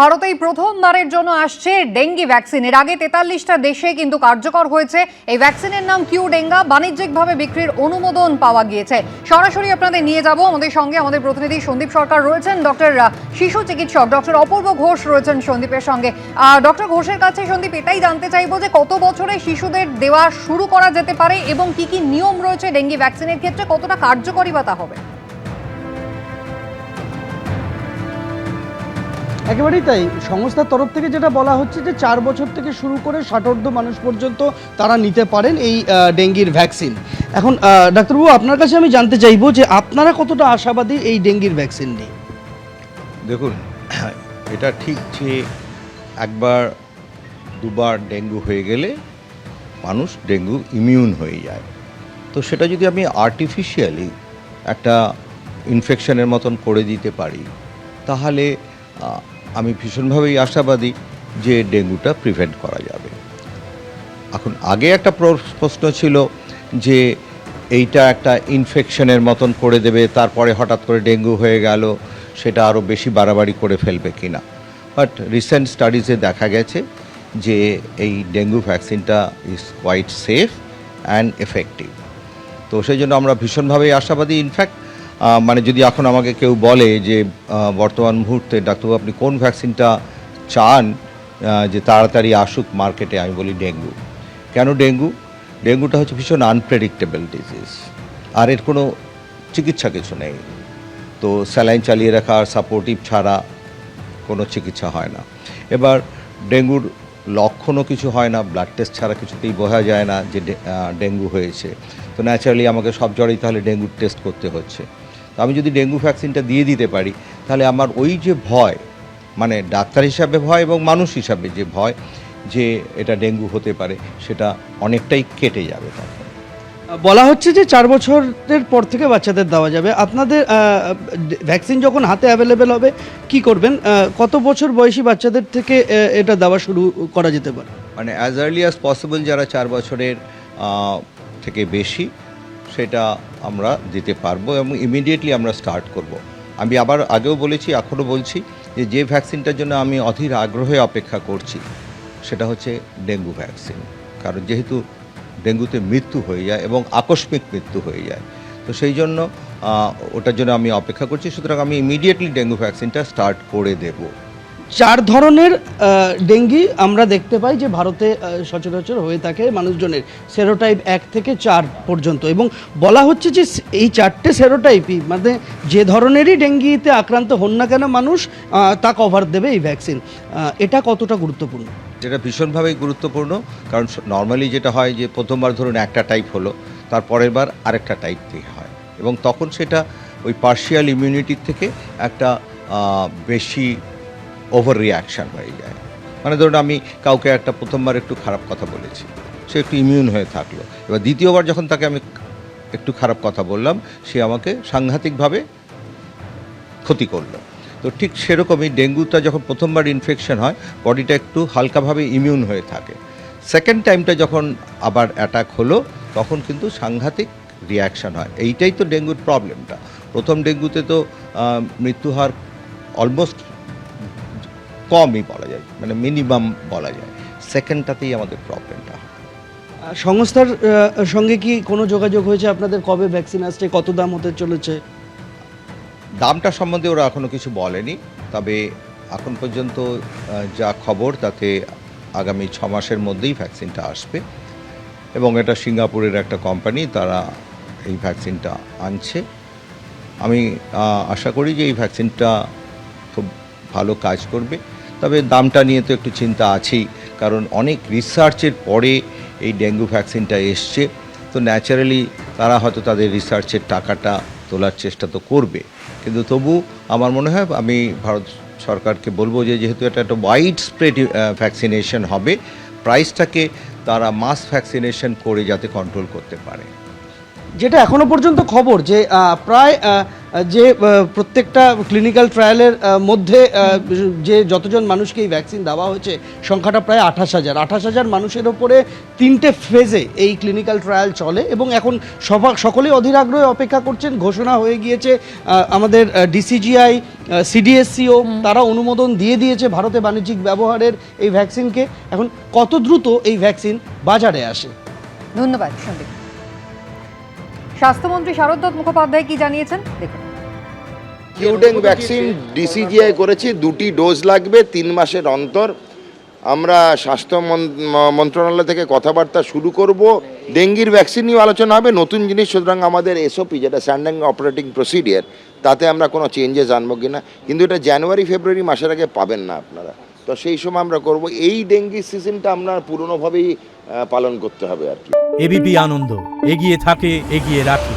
ভারতেই প্রথমবারের জন্য আসছে ডেঙ্গি ভ্যাকসিন। এর আগে ৪৩টা দেশে কিন্তু কার্যকর হয়েছে। এই ভ্যাকসিনের নাম কিউ ডেঙ্গা। বাণিজ্যিকভাবে বিক্রির অনুমোদন পাওয়া গিয়েছে। সরাসরি আপনাদের নিয়ে যাব। আমাদের সঙ্গে আমাদের প্রতিনিধি সন্দীপ সরকার রয়েছেন, ডক্টর শিশু চিকিৎসক ডক্টর অপূর্ব ঘোষ রয়েছেন সন্দীপের সঙ্গে। ডক্টর ঘোষের কাছে সন্দীপ এটাই জানতে চাইবো যে কত বছরে শিশুদের দেওয়া শুরু করা যেতে পারে এবং কি কি নিয়ম রয়েছে ডেঙ্গি ভ্যাকসিনের ক্ষেত্রে, কতটা কার্যকরী বা তা হবে? একেবারেই তাই। সংস্থার তরফ থেকে যেটা বলা হচ্ছে যে 4 বছর থেকে শুরু করে 60 মানুষ পর্যন্ত তারা নিতে পারেন এই ডেঙ্গির ভ্যাকসিন। এখন ডাক্তারবাবু, আপনার কাছে আমি জানতে চাইবো যে আপনারা কতটা আশাবাদী এই ডেঙ্গির ভ্যাকসিন নিয়ে? দেখুন, এটা ঠিক যে একবার দুবার ডেঙ্গু হয়ে গেলে মানুষ ডেঙ্গু ইমিউন হয়ে যায়। তো সেটা যদি আমি আর্টিফিশিয়ালি একটা ইনফেকশনের মতন করে দিতে পারি, তাহলে আমি ভীষণভাবেই আশাবাদী যে ডেঙ্গুটা প্রিভেন্ট করা যাবে। এখন আগে একটা প্রশ্ন ছিল যে এইটা একটা ইনফেকশনের মতন করে দেবে, তারপরে হঠাৎ করে ডেঙ্গু হয়ে গেল, সেটা আরও বেশি বাড়াবাড়ি করে ফেলবে কিনা। বাট রিসেন্ট স্টাডিজে দেখা গেছে যে এই ডেঙ্গু ভ্যাকসিনটা is quite safe and effective. তো সেই জন্য আমরা ভীষণভাবেই আশাবাদী। ইনফ্যাক্ট মানে যদি এখন আমাকে কেউ বলে যে বর্তমান মুহূর্তে ডাক্তারবাবু আপনি কোন ভ্যাকসিনটা চান যে তাড়াতাড়ি আসুক মার্কেটে, আমি বলি ডেঙ্গু। কেন ডেঙ্গু? ডেঙ্গুটা হচ্ছে ভীষণ আনপ্রেডিক্টেবল ডিজিজ, আর এর কোনো চিকিৎসা কিছু নেই। তো স্যালাইন চালিয়ে রাখা আর সাপোর্টিভ ছাড়া কোনো চিকিৎসা হয় না। এবার ডেঙ্গুর লক্ষণও কিছু হয় না, ব্লাড টেস্ট ছাড়া কিছুতেই বোঝা যায় না যে ডেঙ্গু হয়েছে। তো ন্যাচারালি আমাকে সব জ্বরেই তাহলে ডেঙ্গুর টেস্ট করতে হচ্ছে। তো আমি যদি ডেঙ্গু ভ্যাকসিনটা দিয়ে দিতে পারি, তাহলে আমার ওই যে ভয়, মানে ডাক্তার হিসাবে ভয় এবং মানুষ হিসাবে যে ভয় যে এটা ডেঙ্গু হতে পারে, সেটা অনেকটাই কেটে যাবে। তখন বলা হচ্ছে যে 4 বছরের পর থেকে বাচ্চাদের দেওয়া যাবে। আপনাদের ভ্যাকসিন যখন হাতে অ্যাভেলেবেল হবে কি করবেন? কত বছর বয়সী বাচ্চাদের থেকে এটা দেওয়া শুরু করা যেতে পারে? মানে অ্যাজ আর্লি অ্যাজ পসিবল যারা 4 বছরের থেকে বেশি, সেটা আমরা দিতে পারবো এবং ইমিডিয়েটলি আমরা স্টার্ট করব। আমি আবার আগেও বলেছি, এখনও বলছি যে ভ্যাকসিনটার জন্য আমি অধীর আগ্রহে অপেক্ষা করছি সেটা হচ্ছে ডেঙ্গু ভ্যাকসিন। কারণ যেহেতু ডেঙ্গুতে মৃত্যু হয়ে যায় এবং আকস্মিক মৃত্যু হয়ে যায়, তো সেই জন্য ওটার জন্য আমি অপেক্ষা করছি। সুতরাং আমি ইমিডিয়েটলি ডেঙ্গু ভ্যাকসিনটা স্টার্ট করে দেব। 4 ধরনের ডেঙ্গি আমরা দেখতে পাই যে ভারতে সচরাচর হয়ে থাকে মানুষজনের, সেরোটাইপ 1 থেকে 4 পর্যন্ত, এবং বলা হচ্ছে যে এই 4টে সেরোটাইপই মানে যে ধরনেরই ডেঙ্গিতে আক্রান্ত হন না কেন মানুষ তা কভার দেবে এই ভ্যাকসিন। এটা কতটা গুরুত্বপূর্ণ? যেটা ভীষণভাবেই গুরুত্বপূর্ণ, কারণ নর্মালি যেটা হয় যে প্রথমবার ধরুন একটা টাইপ হলো, তার পরের বার আরেকটা টাইপ থেকে হয়, এবং তখন সেটা ওই পার্শিয়াল ইমিউনিটির থেকে একটা বেশি ওভার রিয়াকশান হয়ে যায়। মানে ধরুন আমি কাউকে একটা প্রথমবার একটু খারাপ কথা বলেছি, সে একটু ইমিউন হয়ে থাকলো। এবার দ্বিতীয়বার যখন তাকে আমি একটু খারাপ কথা বললাম, সে আমাকে সাংঘাতিকভাবে ক্ষতি করলো। তো ঠিক সেরকমই ডেঙ্গুটা যখন প্রথমবার ইনফেকশন হয়, বডিটা একটু হালকাভাবে ইমিউন হয়ে থাকে। সেকেন্ড টাইমটা যখন আবার অ্যাটাক হলো, তখন কিন্তু সাংঘাতিক রিয়াকশান হয়। এইটাই তো ডেঙ্গুর প্রবলেমটা। প্রথম ডেঙ্গুতে তো মৃত্যু হার অলমোস্ট কমই বলা যায়, মানে মিনিমাম বলা যায়। সেকেন্ডটাতেই আমাদের প্রবলেমটা হয়। সংস্থার সঙ্গে কি কোনো যোগাযোগ হয়েছে আপনাদের? কবে ভ্যাকসিন আসছে, কত দাম হতে চলেছে? দামটা সম্বন্ধে ওরা এখনও কিছু বলেনি, তবে এখন পর্যন্ত যা খবর তাতে আগামী 6 মাসের মধ্যেই ভ্যাকসিনটা আসবে, এবং এটা সিঙ্গাপুরের একটা কোম্পানি, তারা এই ভ্যাকসিনটা আনছে। আমি আশা করি যে এই ভ্যাকসিনটা খুব ভালো কাজ করবে। তবে দামটা নিয়ে তো একটু চিন্তা আছেই, কারণ অনেক রিসার্চের পরে এই ডেঙ্গু ভ্যাকসিনটা এসছে। তো ন্যাচারালি তারা হয়তো তাদের রিসার্চের টাকাটা তোলার চেষ্টা তো করবে, কিন্তু তবু আমার মনে হয় আমি ভারত সরকারকে বলবো যে যেহেতু এটা একটা ওয়াইড স্প্রেড ভ্যাকসিনেশন হবে, প্রাইসটাকে তারা মাস ভ্যাকসিনেশন করে যাতে কন্ট্রোল করতে পারে। যেটা এখনো পর্যন্ত খবর যে প্রায় যে প্রত্যেকটা ক্লিনিক্যাল ট্রায়ালের মধ্যে যে যতজন মানুষকে এই ভ্যাকসিন দেওয়া হয়েছে সংখ্যাটা প্রায় 28,000 মানুষের ওপরে 3টে ফেজে এই ক্লিনিক্যাল ট্রায়াল চলে এবং এখন সকলেই অধীর আগ্রহে অপেক্ষা করছেন। ঘোষণা হয়ে গিয়েছে আমাদের ডিসিজিআই, সিডিএসসিও তারা অনুমোদন দিয়ে দিয়েছে ভারতে বাণিজ্যিক ব্যবহারের এই ভ্যাকসিনকে। এখন কত দ্রুত এই ভ্যাকসিন বাজারে আসে। ধন্যবাদ সন্দীপ। স্বাস্থ্যমন্ত্রী শারদ মুখোপাধ্যায় কি জানিয়েছেন দেখুন। কিউডেং ভ্যাকসিন ডিসিজিআই করেছি, 2টি ডোজ লাগবে 3 মাসের অন্তর। আমরা স্বাস্থ্য মন্ত্রণালয় থেকে কথাবার্তা শুরু করব। ডেঙ্গির ভ্যাকসিন নিয়ে আলোচনা হবে, নতুন জিনিস, সুতরাং আমাদের এসওপি যেটা স্ট্যান্ডিং অপারেটিং প্রসিডিয়ার তাতে আমরা কোনো চেঞ্জেস আনবো কিনা, কিন্তু এটা জানুয়ারি ফেব্রুয়ারি মাসের আগে পাবেন না আপনারা, তো সেই সময় আমরা করব। এই ডেঙ্গি সিজনটা আমরা পুরনোভাবেই পালন করতে হবে আর কি। এবিপি আনন্দ, এগিয়ে থাকে, এগিয়ে রাখে।